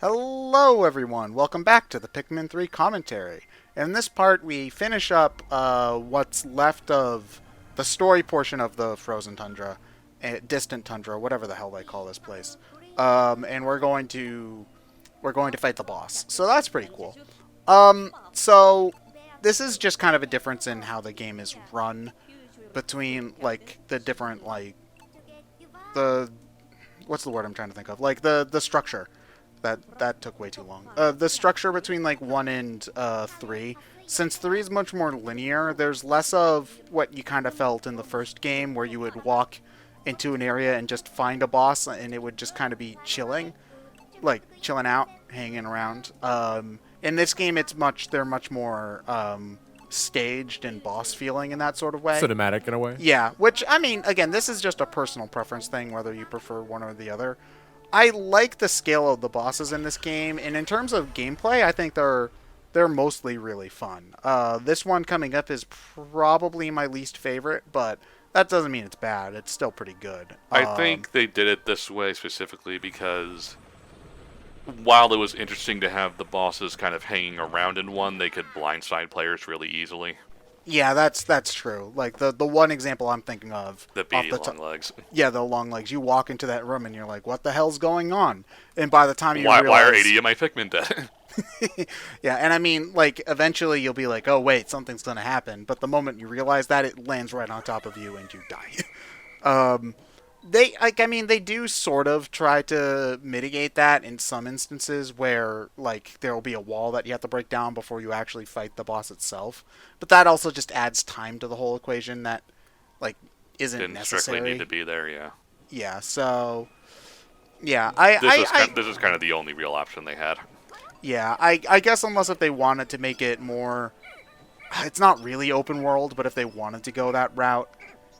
Hello, everyone. Welcome back to the Pikmin 3 commentary. In this part, we finish up what's left of the story portion of the Frozen Tundra, Distant Tundra, whatever the hell they call this place. And we're going to fight the boss. So that's pretty cool. So this is just kind of a difference in how the game is run between like the different the what's the word I'm trying to think of? Like the structure. That took way too long. The structure between like 1 and 3, since 3 is much more linear, there's less of what you kind of felt in the first game where you would walk into an area and just find a boss and it would just kind of be chilling, like chilling out, hanging around. In this game, they're much more staged and boss feeling in that sort of way. Cinematic in a way. Yeah, which I mean, again, this is just a personal preference thing, whether you prefer one or the other. I like the scale of the bosses in this game, and in terms of gameplay, I think they're mostly really fun. This one coming up is probably my least favorite, but that doesn't mean it's bad. It's still pretty good. I think they did it this way specifically because while it was interesting to have the bosses kind of hanging around in one, they could blindside players really easily. Yeah, that's true. Like the one example I'm thinking of, The beady long legs. Yeah, the long legs. You walk into that room and you're like, "What the hell's going on?" And by the time you why realize, are 80 of my Pikmin dead? yeah, and I mean, like, eventually you'll be like, "Oh wait, something's gonna happen," but the moment you realize that, it lands right on top of you and you die. They do sort of try to mitigate that in some instances where, like, there will be a wall that you have to break down before you actually fight the boss itself. But that also just adds time to the whole equation that, like, isn't Didn't necessary. strictly need to be there, yeah. Yeah, so yeah, This is kind of the only real option they had. yeah, I guess unless if they wanted to make it more, it's not really open world, but if they wanted to go that route,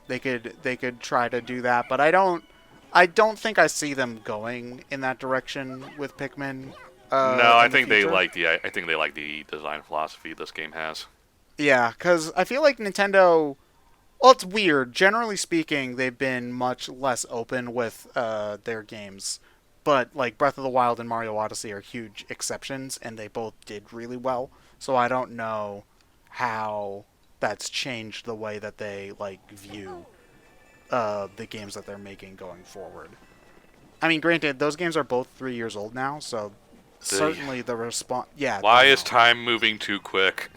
they could try to do that. But I don't think I see them going in that direction with Pikmin. No, I think they future. like the design philosophy this game has. Yeah, because I feel like Nintendo. Well, it's weird. Generally speaking, they've been much less open with their games. But like Breath of the Wild and Mario Odyssey are huge exceptions, and they both did really well. So I don't know how that's changed the way that they like view the games that they're making going forward. I mean, granted, those games are both 3 years old now, so certainly the response. Yeah. Why is time moving too quick?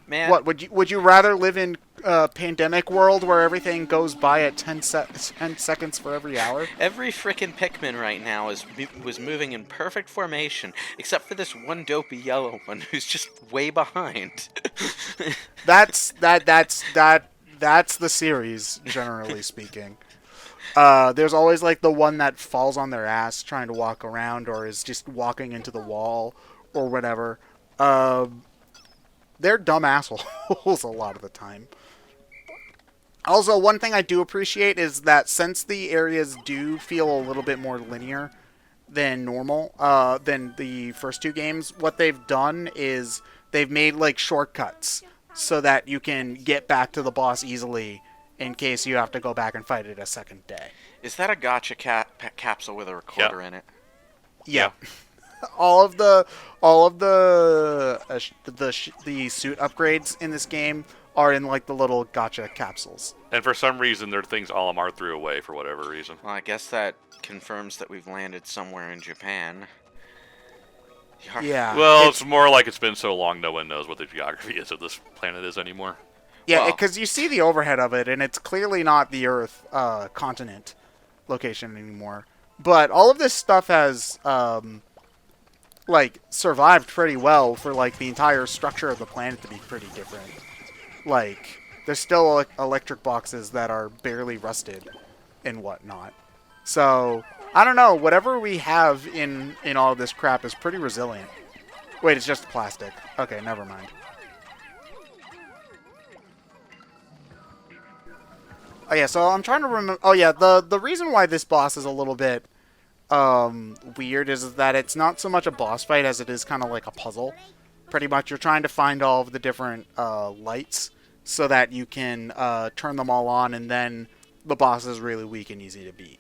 Man, What would you rather live in a pandemic world where everything goes by at 10 seconds for every hour? every frickin' Pikmin right now was moving in perfect formation, except for this one dopey yellow one who's just way behind. That's the series, generally speaking. There's always like the one that falls on their ass trying to walk around or is just walking into the wall or whatever. They're dumb assholes a lot of the time. Also, one thing I do appreciate is that since the areas do feel a little bit more linear than normal, than the first two games, what they've done is they've made like shortcuts so that you can get back to the boss easily in case you have to go back and fight it a second day. Is that a gotcha capsule with a recorder in it? Yeah. all of the suit upgrades in this game are in like the little gotcha capsules. And for some reason, they're things Olimar threw away for whatever reason. Well, I guess that confirms that we've landed somewhere in Japan. Yeah. Well, it's more like it's been so long no one knows what the geography is of this planet is anymore. Yeah, Well- because you see the overhead of it, and it's clearly not the Earth continent location anymore. But all of this stuff has like survived pretty well for like the entire structure of the planet to be pretty different. Like there's still electric boxes that are barely rusted and whatnot. So I don't know. Whatever we have in all of this crap is pretty resilient. Wait, it's just plastic. Okay, never mind. Oh yeah, so I'm trying to remember. Oh yeah, the reason why this boss is a little bit weird is that it's not so much a boss fight as it is kind of like a puzzle. Pretty much, you're trying to find all of the different lights so that you can turn them all on, and then the boss is really weak and easy to beat.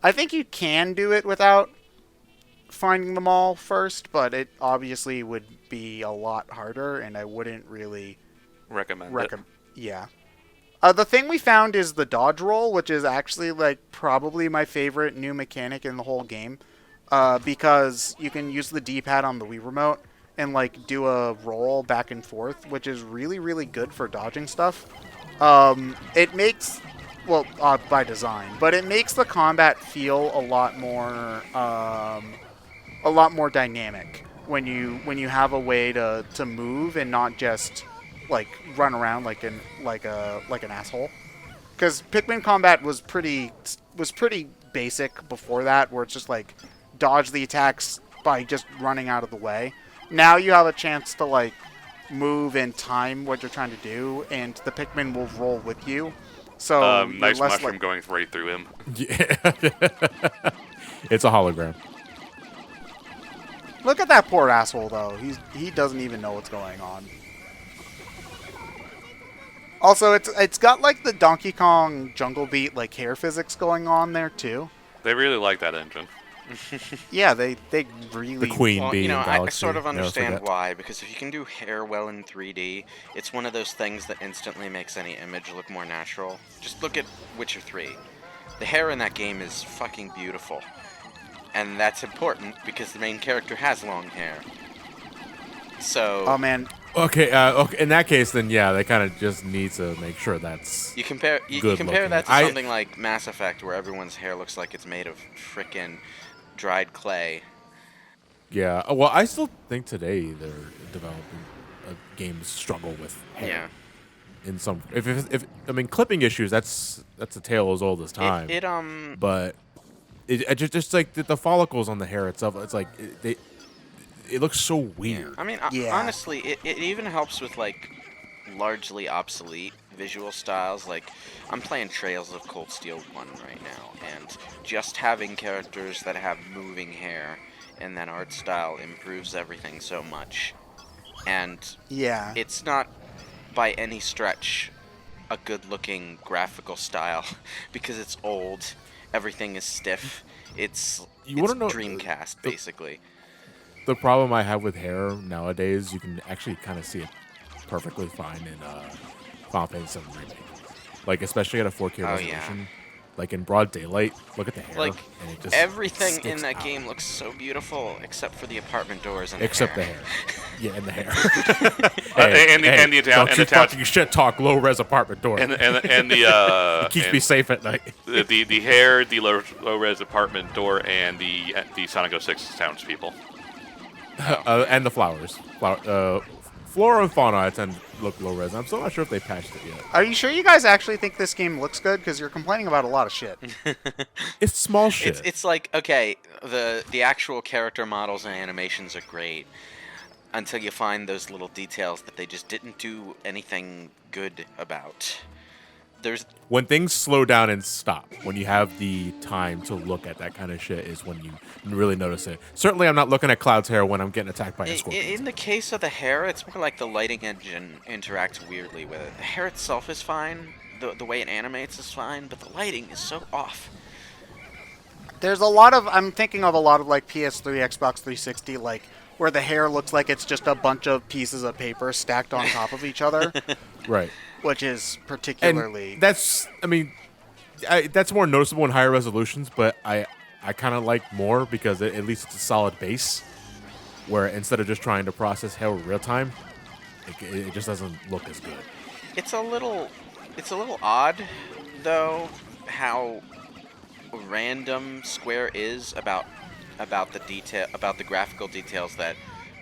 I think you can do it without finding them all first, but it obviously would be a lot harder, and I wouldn't really Recommend it. recommend. Yeah. The thing we found is the dodge roll, which is actually like probably my favorite new mechanic in the whole game, because you can use the D-pad on the Wii remote and like do a roll back and forth, which is really really good for dodging stuff. It makes by design, but it makes the combat feel a lot more dynamic when you have a way to move and not just like run around like an asshole. Because Pikmin combat was pretty basic before that, where it's just like dodge the attacks by just running out of the way. Now you have a chance to like move and time what you're trying to do, and the Pikmin will roll with you. So Nice less mushroom like, going right through him. Yeah. It's a hologram. look at that poor asshole though. He doesn't even know what's going on. Also, it's got like the Donkey Kong Jungle Beat like hair physics going on there too. They really like that engine. Yeah, they really The Queen Well, Bee you know, in I Galaxy. sort of Never understand forget. why, because if you can do hair well in 3D, it's one of those things that instantly makes any image look more natural. Just look at Witcher 3. The hair in that game is fucking beautiful. And that's important because the main character has long hair. So, Oh man, Okay, in that case, then yeah, they kind of just need to make sure that's you compare good compare that to looking. something like Mass Effect, where everyone's hair looks like it's made of frickin' dried clay. Yeah. Well, I still think today they're developing games struggle with hair. Yeah. In some, if I mean clipping issues, that's a tale as old as time. But it just like the follicles on the hair itself, it's like it looks so weird. I mean, Yeah. honestly, it even helps with like largely obsolete visual styles. Like, I'm playing Trails of Cold Steel 1 right now, and just having characters that have moving hair and that art style improves everything so much. And yeah. it's not by any stretch a good-looking graphical style because it's old. Everything is stiff. It's wanna know Dreamcast basically. The problem I have with hair nowadays, you can actually kind of see it perfectly fine in Final Fantasy VII Remake. Like, especially at a 4K Oh, yeah. resolution. Like, in broad daylight, look at the hair. Like, and it just everything in sticks that out. game looks so beautiful except for the apartment doors and Except the the hair. hair. Yeah, and the hair. And the don't you attach- fucking shit talk low-res apartment door. And the it keeps and me safe at night. the hair, the low res apartment door, and the Sonic 06 townspeople. And the flowers. Flora and fauna, I tend to look low-res. I'm still not sure if they patched it yet. Are you sure you guys actually think this game looks good? Because you're complaining about a lot of shit. It's small shit. It's like, okay, the actual character models and animations are great until you find those little details that they just didn't do anything good about. There's When things slow down and stop, when you have the time to look at that kind of shit, is when you really notice it. Certainly, I'm not looking at Cloud's hair when I'm getting attacked by a scorpion. in the case of the hair, it's more like the lighting engine interacts weirdly with it. The hair itself is fine, the way it animates is fine, but the lighting is so off. There's a lot of I'm thinking of a lot of like PS3, Xbox 360, like where the hair looks like it's just a bunch of pieces of paper stacked on top of each other, Right. which is And particularly. that's more noticeable in higher resolutions, but I kind of like more because at least it's a solid base, where instead of just trying to process hair real time, it just doesn't look as good. It's a little odd, though, how random Square is about the graphical details that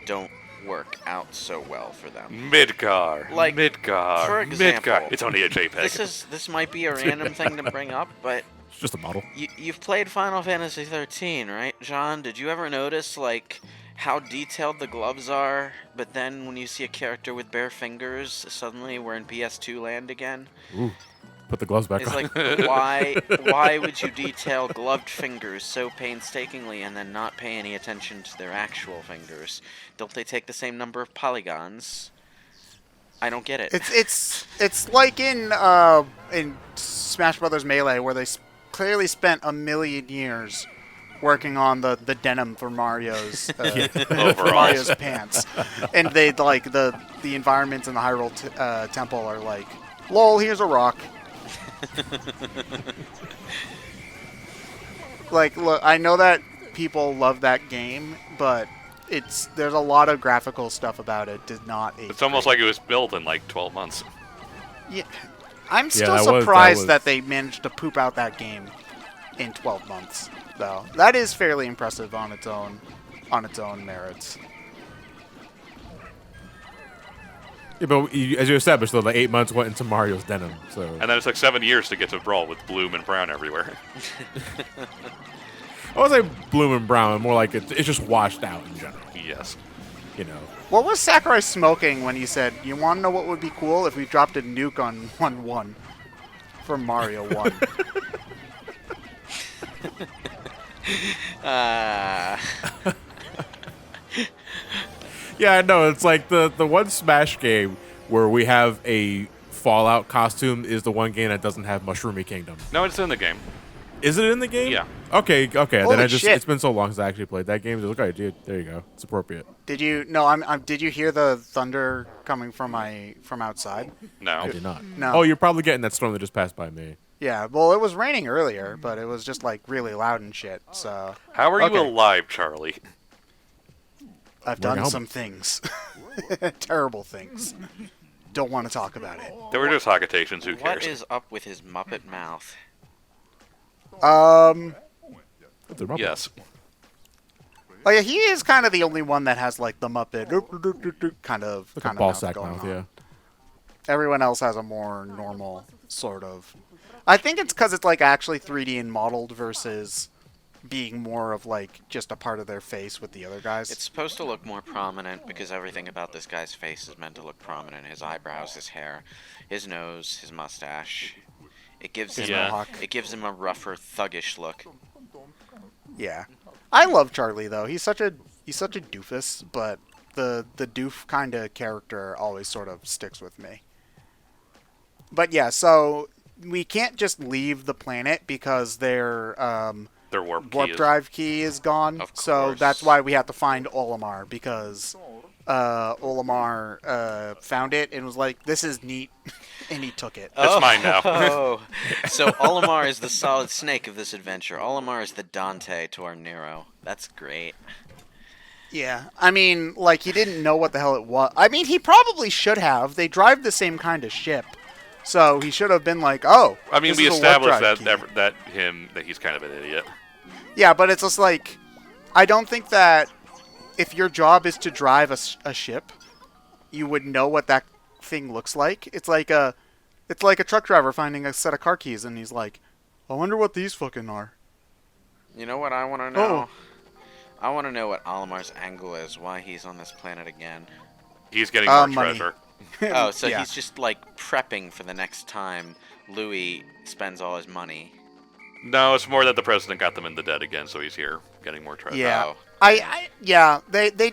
don't work out so well for them. Midgar, Like, Midgar, for example, Midgar. It's only a JPEG. This might be a random thing to bring up, but It's just a model. you've played Final Fantasy 13, right, John? Did you ever notice like how detailed the gloves are, but then when you see a character with bare fingers, suddenly we're in PS2 land again? Ooh, put the gloves back It's on. like, why would you detail gloved fingers so painstakingly and then not pay any attention to their actual fingers? Don't they take the same number of polygons? I don't get it. It's like in Smash Brothers Melee where they clearly spent a million years working on the denim for Mario's for Overalls. Mario's pants, and they like the environments in the Hyrule Temple are like, lol, here's a rock. Like, look, I know that people love that game, but there's a lot of graphical stuff about it. Did not age It's almost great. like it was built in like 12 months. Yeah, I'm still that was- surprised that was- that they managed to poop out that game in 12 months, though. That is fairly impressive on its own merits. Yeah, but as you established, though, the 8 months went into Mario's denim. So And then it took 7 years to get to Brawl with Bloom and Brown everywhere. I would say Bloom and Brown, more like it's just washed out in general. Yes. You know, What was Sakurai smoking when he said, "You want to know what would be cool if we dropped a nuke on 1-1 for Mario 1?" yeah, I know. It's like the one Smash game where we have a Fallout costume is the one game that doesn't have Mushroomy Kingdom. No, it's in the game. Is it in the game? Yeah. Okay. Holy Then shit. it's been so long since I actually played that game. It's like, okay, dude, there you go. It's appropriate. Did you? No, did you hear the thunder coming from outside? No. I did not. No. Oh, you're probably getting that storm that just passed by me. Yeah. Well, it was raining earlier, but it was just like really loud and shit. So How are you Okay. alive, Charlie? I've Wearing a done helmet. some things, terrible things. Don't want to talk about it. They were just Hakatations, who What cares? is up with his Muppet mouth? It's a rubber. Yes. Oh yeah, he is kind of the only one that has like the Muppet kind of Like a kind ball of sack going mouth, on. yeah. Everyone else has a more normal sort of. I think it's because it's like actually 3D and modeled versus being more of like just a part of their face with the other guys. It's supposed to look more prominent because everything about this guy's face is meant to look prominent. His eyebrows, his hair, his nose, his mustache. It gives His him mohawk. it gives him a rougher, thuggish look. Yeah, I love Charlie though. He's such a doofus, but the doof kind of character always sort of sticks with me. But yeah, so we can't just leave the planet because their Their warp key warp is... drive key is gone. Of So course. that's why we have to find Olimar because Olimar found it and was like, "This is neat," and he took it. It's mine now. Oh, so Olimar is the solid snake of this adventure. Olimar is the Dante to our Nero. That's great. Yeah, I mean, like he didn't know what the hell it was. I mean, he probably should have. They drive the same kind of ship, so he should have been like, "Oh, I mean, this we is a warp established drive that key." that he's kind of an idiot. Yeah, but it's just like, I don't think that if your job is to drive a ship, you would know what that thing looks like. It's like a truck driver finding a set of car keys and he's like, "I wonder what these fucking are." You know what I want to know? I want to know what Olimar's angle is, why he's on this planet again. He's getting more Money. treasure. Oh, so Yeah. he's just like prepping for the next time Louis spends all his money. No, it's more that the president got them in the debt again, so he's here getting more treasure. Yeah. Oh. Yeah,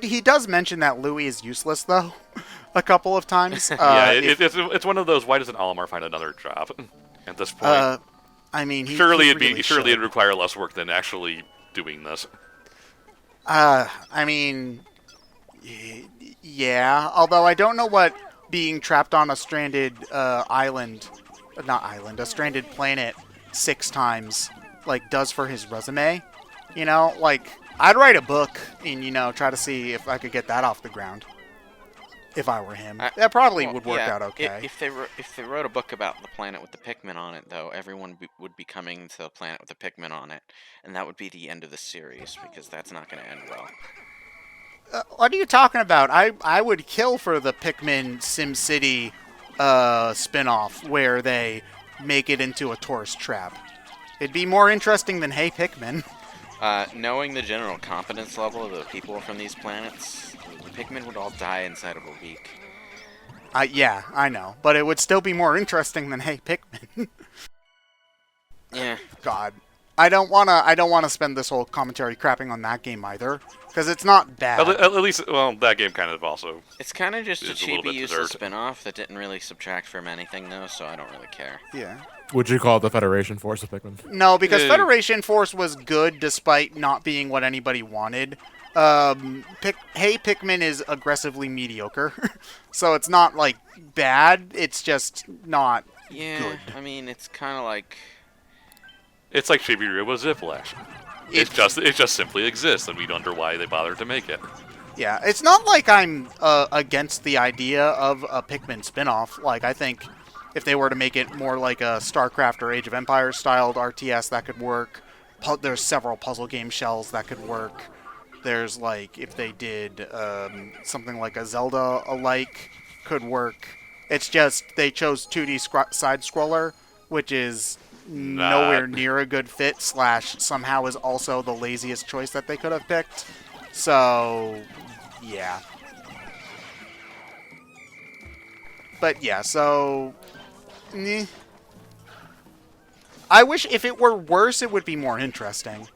he does mention that Louis is useless though, a couple of times. Yeah, If- it's one of those. Why doesn't Olimar find another job at this point? I mean, surely he it'd really surely should. it'd require less work than actually doing this. I mean, yeah. Although I don't know what being trapped on a stranded a stranded planet 6 times, like, does for his resume. You know, like, I'd write a book and, try to see if I could get that off the ground. If I were him. That probably would work out okay. If they wrote a book about the planet with the Pikmin on it, though, everyone would be coming to the planet with the Pikmin on it, and that would be the end of the series because that's not going to end well. What are you talking about? I would kill for the Pikmin SimCity spin-off where they make it into a tourist trap. It'd be more interesting than Hey Pikmin. Knowing the general competence level of the people from these planets, the Pikmin would all die inside of a week. Yeah, I know. But it would still be more interesting than Hey Pikmin. Yeah. God. I don't wanna spend this whole commentary crapping on that game either, because it's not bad. At least, well, that game kind of also It's kind of just a is a little cheapy, bit useless deserved. spin-off that didn't really subtract from anything, though, so I don't really care. Yeah. Would you call it the Federation Force of Pikmin? No, because Eh. Federation Force was good despite not being what anybody wanted. Hey Pikmin is aggressively mediocre, so it's not like bad. It's just not Yeah, good. I mean, it's kind of like... It's like Shibiru was Ziplash. It just simply exists, and we wonder why they bothered to make it. Yeah, it's not like I'm against the idea of a Pikmin spin-off. Like, I think if they were to make it more like a StarCraft or Age of Empires styled RTS, that could work. There's several puzzle game shells that could work. There's, like, if they did something like a Zelda-alike, could work. It's just they chose 2D side-scroller, which is nowhere near a good fit, / somehow is also the laziest choice that they could have picked. So, yeah. But yeah, so... I wish if it were worse, it would be more interesting,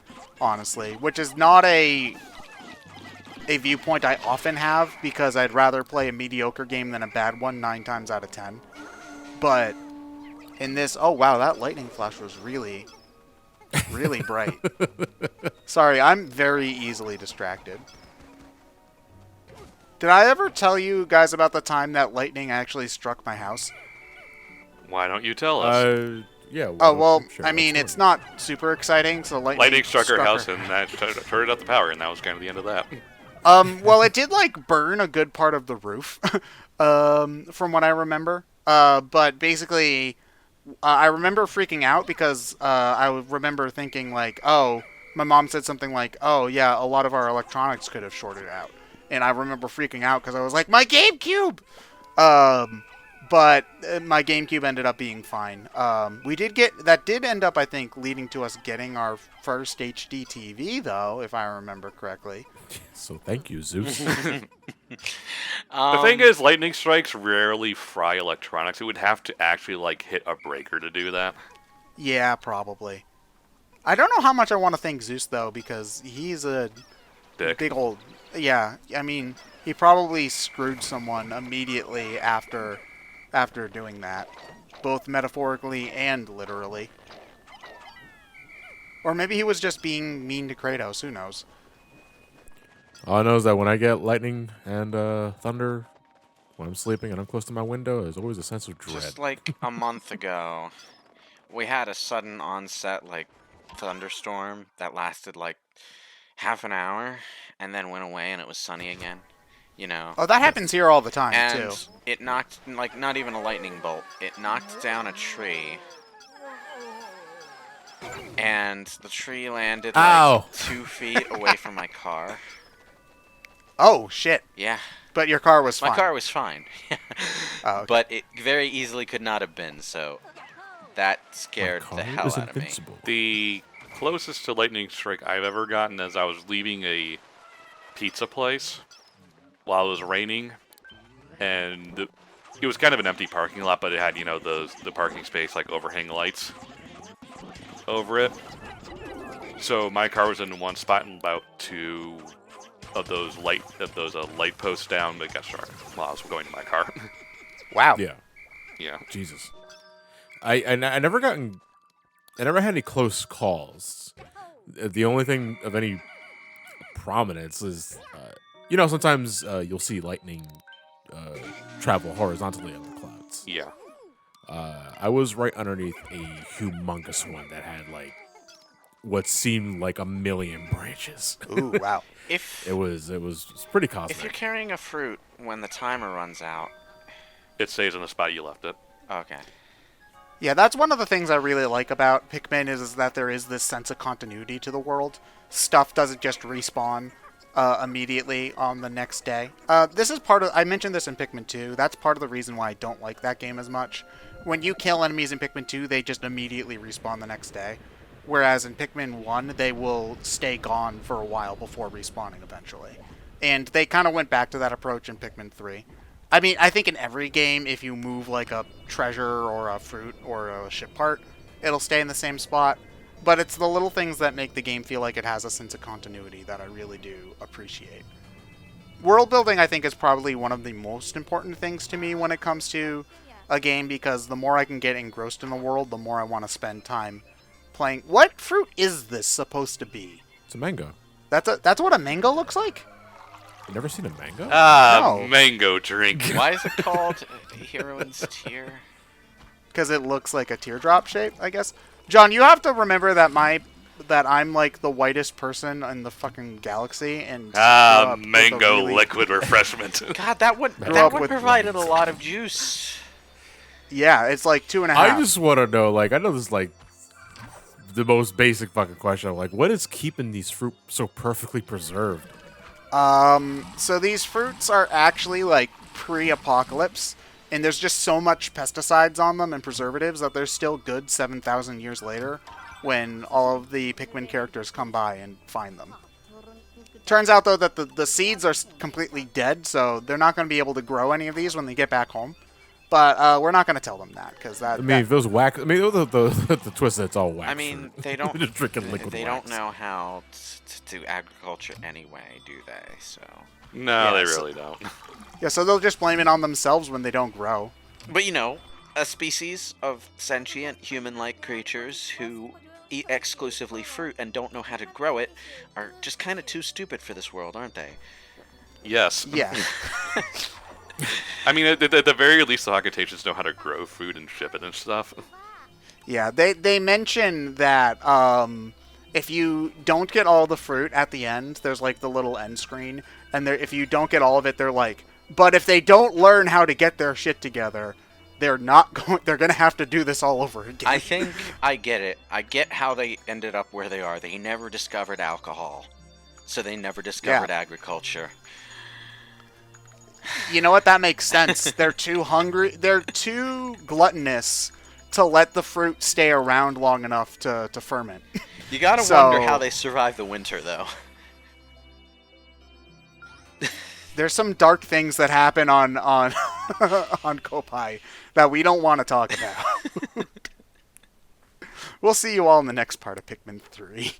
honestly. Which is not a viewpoint I often have, because I'd rather play a mediocre game than a bad one 9 times out of 10. But in this... Oh, wow, that lightning flash was really, really bright. Sorry, I'm very easily distracted. Did I ever tell you guys about the time that lightning actually struck my house? Why don't you tell us? Yeah. Oh, well, sure, I mean, that's it's not super exciting, so Lightning struck her house, and that turned out the power, and that was kind of the end of that. Well, it did, like, burn a good part of the roof, from what I remember. But basically, I remember freaking out because I remember thinking, like, oh, my mom said something like, oh, yeah, a lot of our electronics could have shorted out. And I remember freaking out because I was like, my GameCube! But my GameCube ended up being fine. That did end up, I think, leading to us getting our first HD TV, though, if I remember correctly. So thank you, Zeus. The thing is, lightning strikes rarely fry electronics. It would have to actually, like, hit a breaker to do that. Yeah, probably. I don't know how much I want to thank Zeus, though, because he's a Dick. big old... Yeah, I mean, he probably screwed someone immediately after doing that. Both metaphorically and literally. Or maybe he was just being mean to Kratos, who knows? All I know is that when I get lightning and thunder, when I'm sleeping and I'm close to my window, there's always a sense of dread. Just like a month ago, we had a sudden onset, like, thunderstorm that lasted, like, half an hour, and then went away and it was sunny again. You know. Oh, that happens here all the time, And too. it knocked, like, not even a lightning bolt. It knocked down a tree. And the tree landed, Ow. like, 2 feet away from my car. Oh, shit. Yeah. But your car was fine. My car was fine. Oh, okay. But it very easily could not have been, so that scared the hell was out of me. invincible. The closest to lightning strike I've ever gotten is I was leaving a pizza place while it was raining, and it was kind of an empty parking lot, but it had, you know, the parking space, like, overhang lights over it. So my car was in one spot, and about 2 of those light posts down, but it got struck while I was going to my car. Wow. Yeah. Yeah. Jesus. I never had any close calls. The only thing of any prominence is, sometimes you'll see lightning travel horizontally on the clouds. Yeah. I was right underneath a humongous one that had, like, what seemed like 1,000,000 branches. Ooh, wow. It was pretty cosmic. If you're carrying a fruit when the timer runs out, It stays in the spot you left it. okay. Yeah, that's one of the things I really like about Pikmin is that there is this sense of continuity to the world. Stuff doesn't just respawn immediately on the next day. This is part of... I mentioned this in Pikmin 2. That's part of the reason why I don't like that game as much. When you kill enemies in Pikmin 2, they just immediately respawn the next day. Whereas in Pikmin 1, they will stay gone for a while before respawning eventually. And they kind of went back to that approach in Pikmin 3. I mean, I think in every game, if you move like a treasure or a fruit or a ship part, it'll stay in the same spot. But it's the little things that make the game feel like it has a sense of continuity that I really do appreciate. World building, I think, is probably one of the most important things to me when it comes to a game, because the more I can get engrossed in the world, the more I want to spend time playing. What fruit is this supposed to be? It's a mango. That's what a mango looks like? You never seen a mango? No. Mango drink. Why is it called Heroine's Tear? Because it looks like a teardrop shape, I guess. John, you have to remember that I'm like the whitest person in the fucking galaxy, and grew up with a Mango really- liquid refreshment. God, that would up with- provided a lot of juice. Yeah, it's like 2.5. I just want to know, like, I know this is like the most basic fucking question. Like, what is keeping these fruit so perfectly preserved? So these fruits are actually like pre-apocalypse, and there's just so much pesticides on them and preservatives that they're still good 7,000 years later when all of the Pikmin characters come by and find them. Turns out, though, that the seeds are completely dead, so they're not going to be able to grow any of these when they get back home. But we're not going to tell them that, because that... I mean, if those whack. I mean, the twist that's all whack. I mean, fruit. they don't. They're just drinking liquid They wax. don't know how to do agriculture anyway, do they? So. No, they Yes. really don't. Yeah, so they'll just blame it on themselves when they don't grow. But you know, a species of sentient human-like creatures who eat exclusively fruit and don't know how to grow it are just kind of too stupid for this world, aren't they? Yes. Yeah. I mean, at the very least, the Hakatations know how to grow food and ship it and stuff. Yeah, they mention that if you don't get all the fruit at the end, there's like the little end screen, and if you don't get all of it, they're like, but if they don't learn how to get their shit together, they're not going. They're gonna have to do this all over again. I think I get it. I get how they ended up where they are. They never discovered alcohol, so they never discovered agriculture. You know what? That makes sense. They're too hungry. They're too gluttonous to let the fruit stay around long enough to ferment. You gotta So- wonder how they survive the winter, though. There's some dark things that happen on on Kopai that we don't want to talk about. We'll see you all in the next part of Pikmin 3.